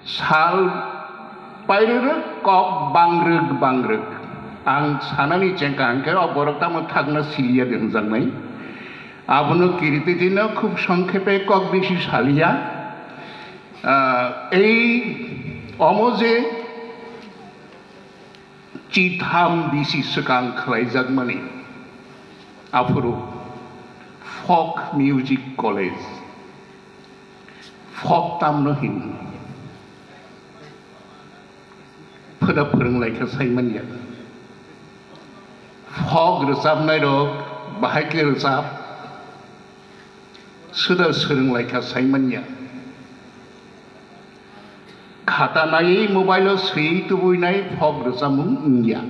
साल पायरो कक बांग्रोग आं सानानि चेंका आंखे अबरक तामो थागना सिलिया दोंजांनाय आबनो किरितिदिनो खूब संक्षेपे कक बेसि सालिया এই অমজে चिथाम बिसि सुकां खालायजागमानि आफुरु फक मिउजिक कलेज फक तामनो हिन फोदा फोरोंलायखा साइमानिया फक रोजाबनाय रक बाहायके रोजाब सोदा सोलोंलायखा साइमानिया खाता नायै मोबाइलाव सोयै तुबुयनाय फक रोजामुं इंया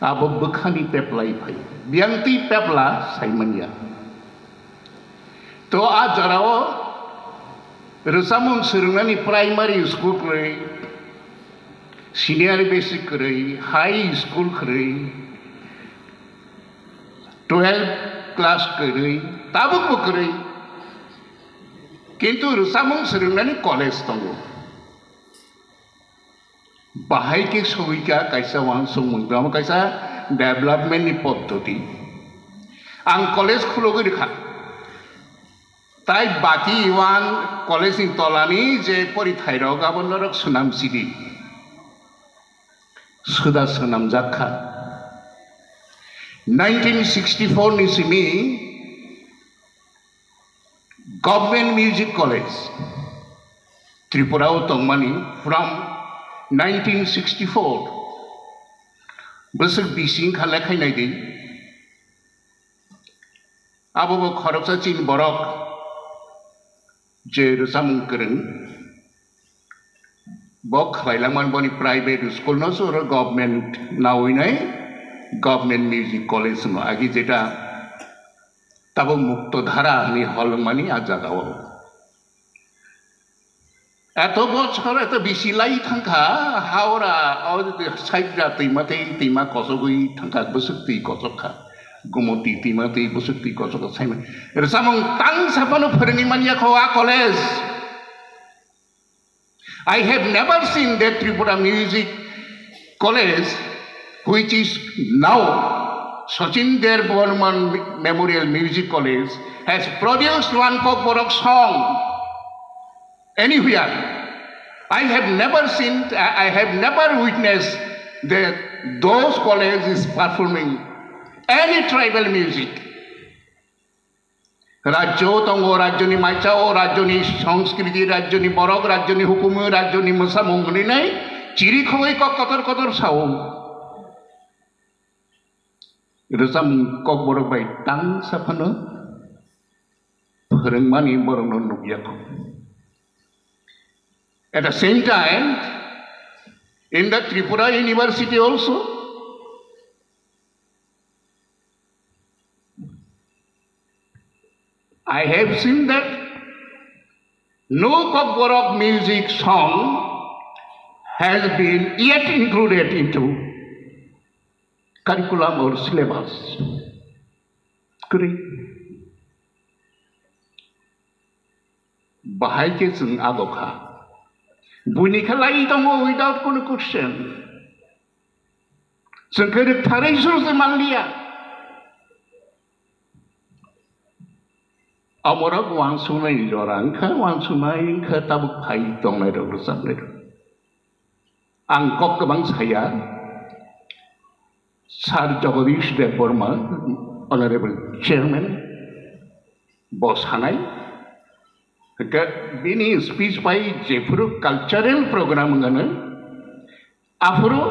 आबो बोखानि पेपलाई फाय बियांति पेपला साइमानिया तो आ जराव रोजामुं सोलोंनानै प्राइमारि स्कुल खरै सीनियर बेसिक खरै हाई स्कुल खरै 12 क्लास खरै ताबो खरै किंतु रोजामुं सोलोंनानै कलेज दङ बाहाय के सौयैका कायसा वान सोंमोनग्राम कायसा डेभलपमेन्टनि पद्धति आं कलेज खुलगोरखा ताई बाकी इवान कलेजनि तलानि जे परिथायराव गाबोनरक सोनामसिरि सुदा सोनामजाखा 1964 नि सिमि Government Music College, Tripura Tongmani from 1964. Besok bising khalai nai di. Abo bo kharapsa chin borok je rosamung kereng. Bo khalailaman boni private school no so government nawi nai government music college no agi jeta तब मुक्त धारा नि हलमानि आजागाव एत बछर एत बिसिलाई थांखा हावरा साइडरा दैमाथै दैमा कसगै थांखा बसुक्ति कसखा गुमति दैमाथै बसुक्ति कसखा साइमा रसामं तां सापानो फोरोंनि मानियाखौ आ college I have never seen that Tripura Music College which is now Sachin Der Burman Memorial Music College has produced one Kokborok song anywhere. I have never seen, I have never witnessed that those colleges performing any tribal music. Rajyo tongo, rajyoni maichao, rajyoni sangskriti, rajyoni borok, rajyoni hukumu, rajyoni musamung ni nai, ciri khoi kok kotor saung. Rosamung kok borok bai tang sapano फोरोंमानि borok nugyako. At the same time, in the Tripura University also, I have seen that no Kokborok music song has been yet included into curriculum or syllabus. Correct. Bahai ke sung agoka. Bunika lai tongo without কোনো question. Sengkere tharai surse manlia. Amorak wansumai jorangka wansumai ka tabuk phai tongnai ro samne. Angkok kebang saya Sir Jagadish Dev Burma, Honorable Chairman, Boss Hanai, bini speech by Jefuru cultural program ngana, afro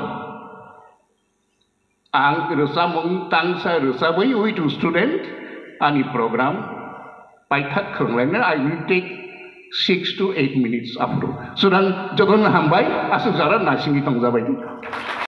ang rosamung tangsa rosabai with student ani program by that I will take 6 to 8 minutes afro. Sudah jogon hambai asu jara nasingi tongjabai.